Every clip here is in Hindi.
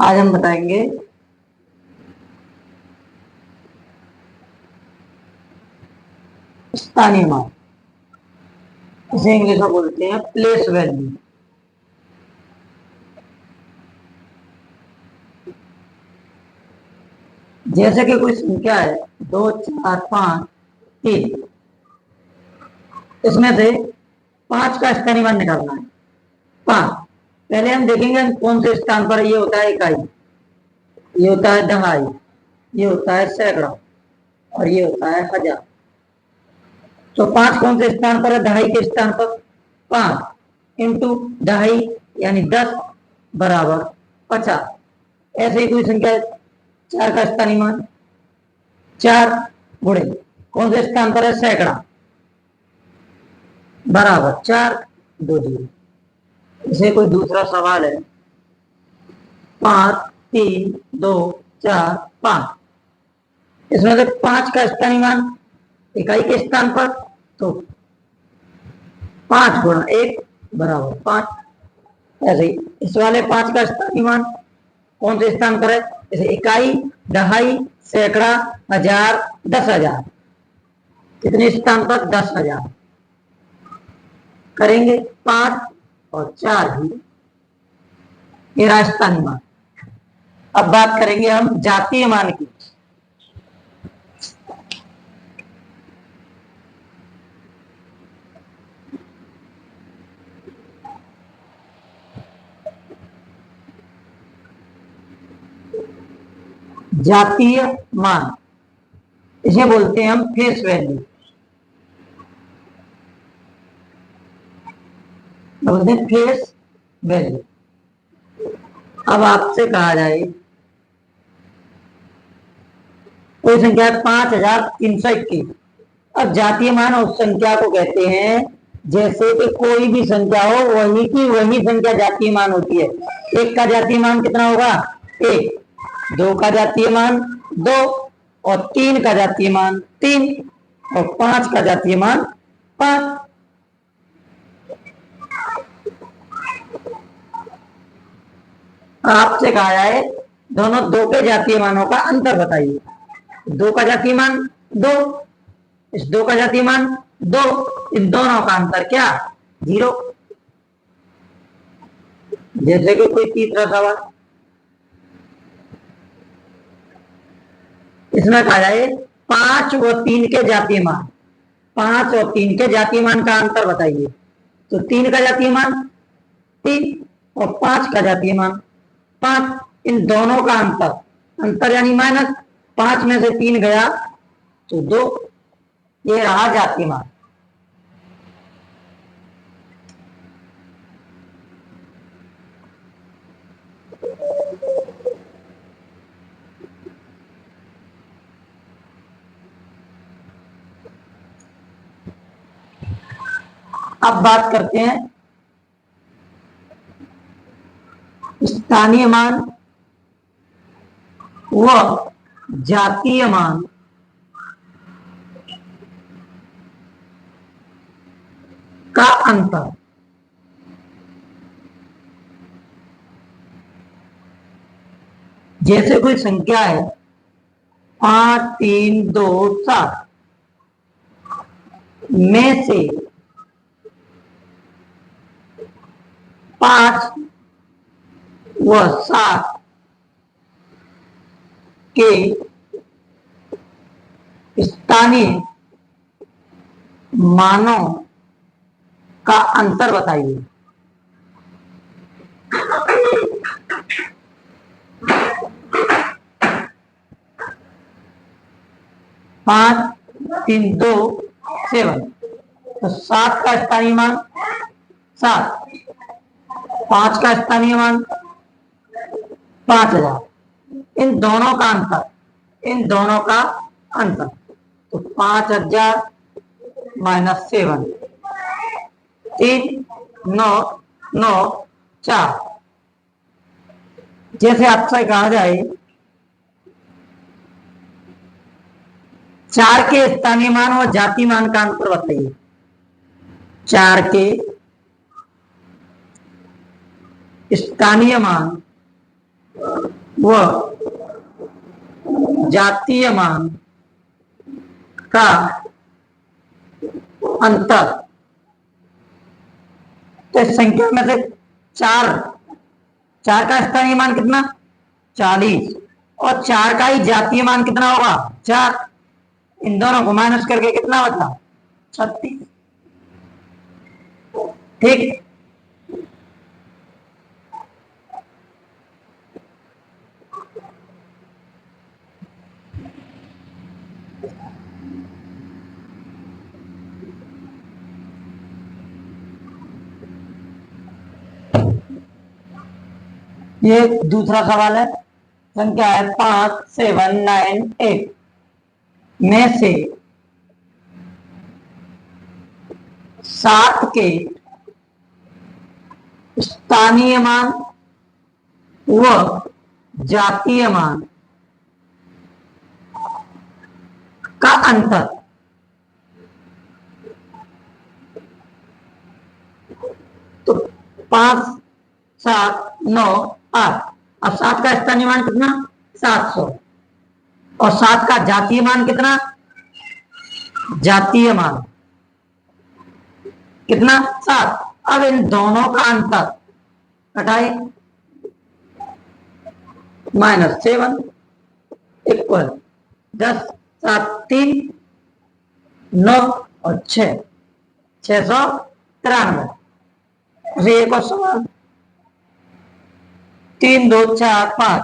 आज हम बताएंगे स्थानीय मान। इसे इंग्लिश में बोलते हैं प्लेस वैल्यू। जैसे कि कोई संख्या है 2, 4, 5, 3, इसमें से 5 का स्थानीय मान निकालना है। 5 पहले हम देखेंगे कौन से स्थान पर ये होता है इकाई, ये होता है दहाई, ये होता है सैकड़ा और ये होता है हजार। तो 5 कौन से स्थान पर है? दहाई के स्थान पर। 5 इंटू दहाई यानी 10 बराबर 50। ऐसे ही कोई संख्या 4 का स्थानीय मान 4 गुणे कौन से स्थान पर है? सैकड़ा बराबर 4 2 0। इसे कोई दूसरा सवाल है 5 3 2 4 5, इसमें से 5 का स्थानीय मान इकाई के स्थान पर, तो 5 गुणा 1 बराबर 5। ऐसे ही इस वाले 5 का स्थानीय मान कौन से स्थान पर है? जैसे इकाई, दहाई, सैकड़ा, हजार, 10,000। कितने स्थान पर? 10,000। करेंगे 5 और 4 भी ये स्थानीय मान। अब बात करेंगे हम जातीय मान की। जातीय मान इसे बोलते हैं हम फेस वैल्यू। बोलते हैं फेस वैल्यू। अब आपसे कहा जाए कोई संख्या 5,321। अब जातीय मान उस संख्या को कहते हैं जैसे कि कोई भी संख्या हो वही की वही संख्या जातीय मान होती है। 1 का जातीय मान कितना होगा? 1। 2 का जातीय मान 2 और 3 का जातीय मान 3 और 5 का जातीय मान 5। आपसे कहा जाए दोनों 2 के जातीय मानों का अंतर बताइए। 2 का जातीय मान 2, इस 2 का जातीय मान 2, इन दोनों का अंतर क्या? 0। जैसे कि कोई तीसरा सवाल, इसमें कहा जाए 5 व 3 के जातीय मान, 5 और 3 के जातीय मान का अंतर बताइए। तो 3 का जातीय मान 3 और 5 का जातीय मान 5, इन दोनों का अंतर, अंतर यानी माइनस, 5 में से 3 गया तो 2, ये रहा जातीय मान। अब बात करते हैं स्थानीय मान व जातीय मान का अंतर। जैसे कोई संख्या है 5 3 2 7 में से 5 व 7 के स्थानीय मानों का अंतर बताइए। 5 3 2 7, तो 7 का स्थानीय मान 7, 5 का स्थानीय मान 5,000। इन दोनों का अंतर, इन दोनों का अंतर, तो 5,000 माइनस 7, 3 9 9 4। जैसे आपसे कहा जाए 4 के स्थानीय मान और जातीय मान का अंतर बताइए। 4 के स्थानीय मान व जातीय मान का अंतर। तो इस संख्या में से चार चार का स्थानीय मान कितना 40 और चार का ही जातीय मान कितना होगा 4। इन दोनों को माइनस करके कितना बचा 36। ठीक। ये दूसरा सवाल है। संख्या है 5798 में से 7 के स्थानीय मान व जातीय मान का अंतर। तो 5 7 9 8। अब 7 का स्थानीय मान कितना 700 और 7 का जातीय मान कितना जातीय मान कितना 7। अब इन दोनों का अंतर घटाए -7 इक्वल 10 7 3 9 और 6 693। एक और सवाल 3 2 4 5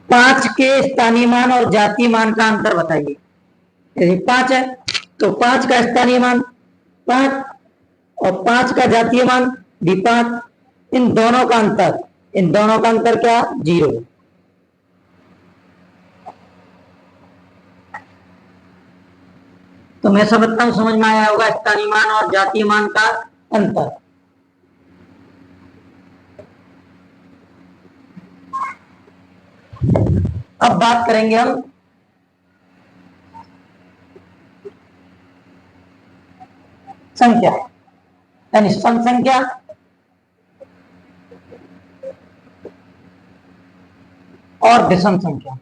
5 के स्थानीय मान और जातीय मान का अंतर बताइए। यदि 5 है तो 5 का स्थानीय मान 5 और 5 का जातीय मान भी 5। इन दोनों का अंतर क्या 0। तो मैं समझता हूं समझ में आया होगा स्थानीय मान और जातीय मान का अंतर। अब बात करेंगे हम संख्या यानी सम संख्या और विषम संख्या।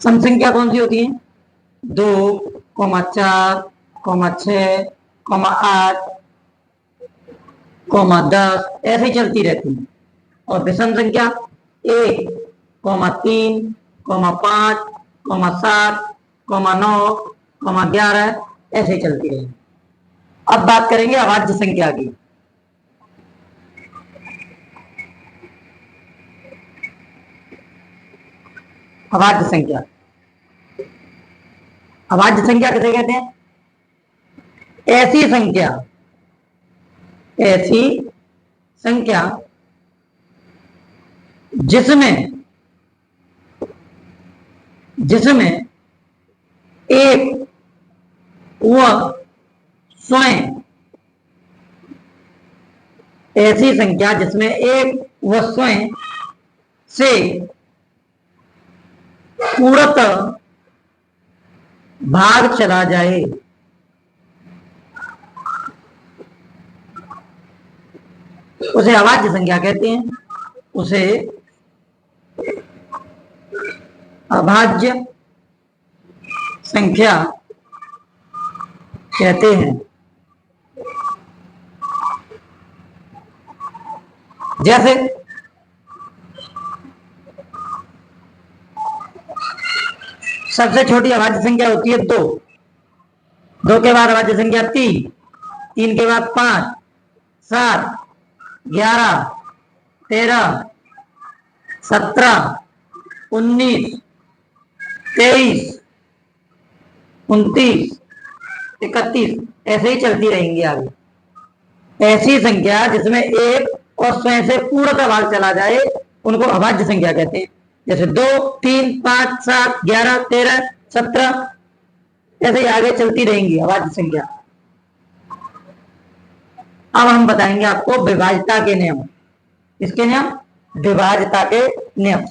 सम संख्या कौन सी होती है 2 4 6 8 10 ऐसे ही चलती रहती है। और विषम संख्या 1 3 5 7 9 11 ऐसे ही चलती रहेगी। अब बात करेंगे अभाज्य संख्या की। अभाज्य संख्या किसे कहते हैं ऐसी संख्या जिसमें एक व स्वयं ऐसी संख्या जिसमें एक व स्वयं से पूर्णतः भाग चला जाए उसे अभाज्य संख्या कहते हैं। उसे अभाज्य संख्या कहते हैं। जैसे सबसे छोटी अभाज्य संख्या होती है 2 2 के बाद अभाज्य संख्या 3 3 के बाद 5 7 11 13 17 19 23 29 31 ऐसे ही चलती रहेंगी आगे। ऐसी संख्या जिसमें एक और स्वयं से पूर्णतः भाग चला जाए उनको अभाज्य संख्या कहते हैं। जैसे 2 3 5 7 11 13 17 ऐसे ही आगे चलती रहेंगी अभाज्य संख्या। अब हम बताएंगे आपको विभाज्यता के नियम। इसके नियम विभाज्यता के नियम।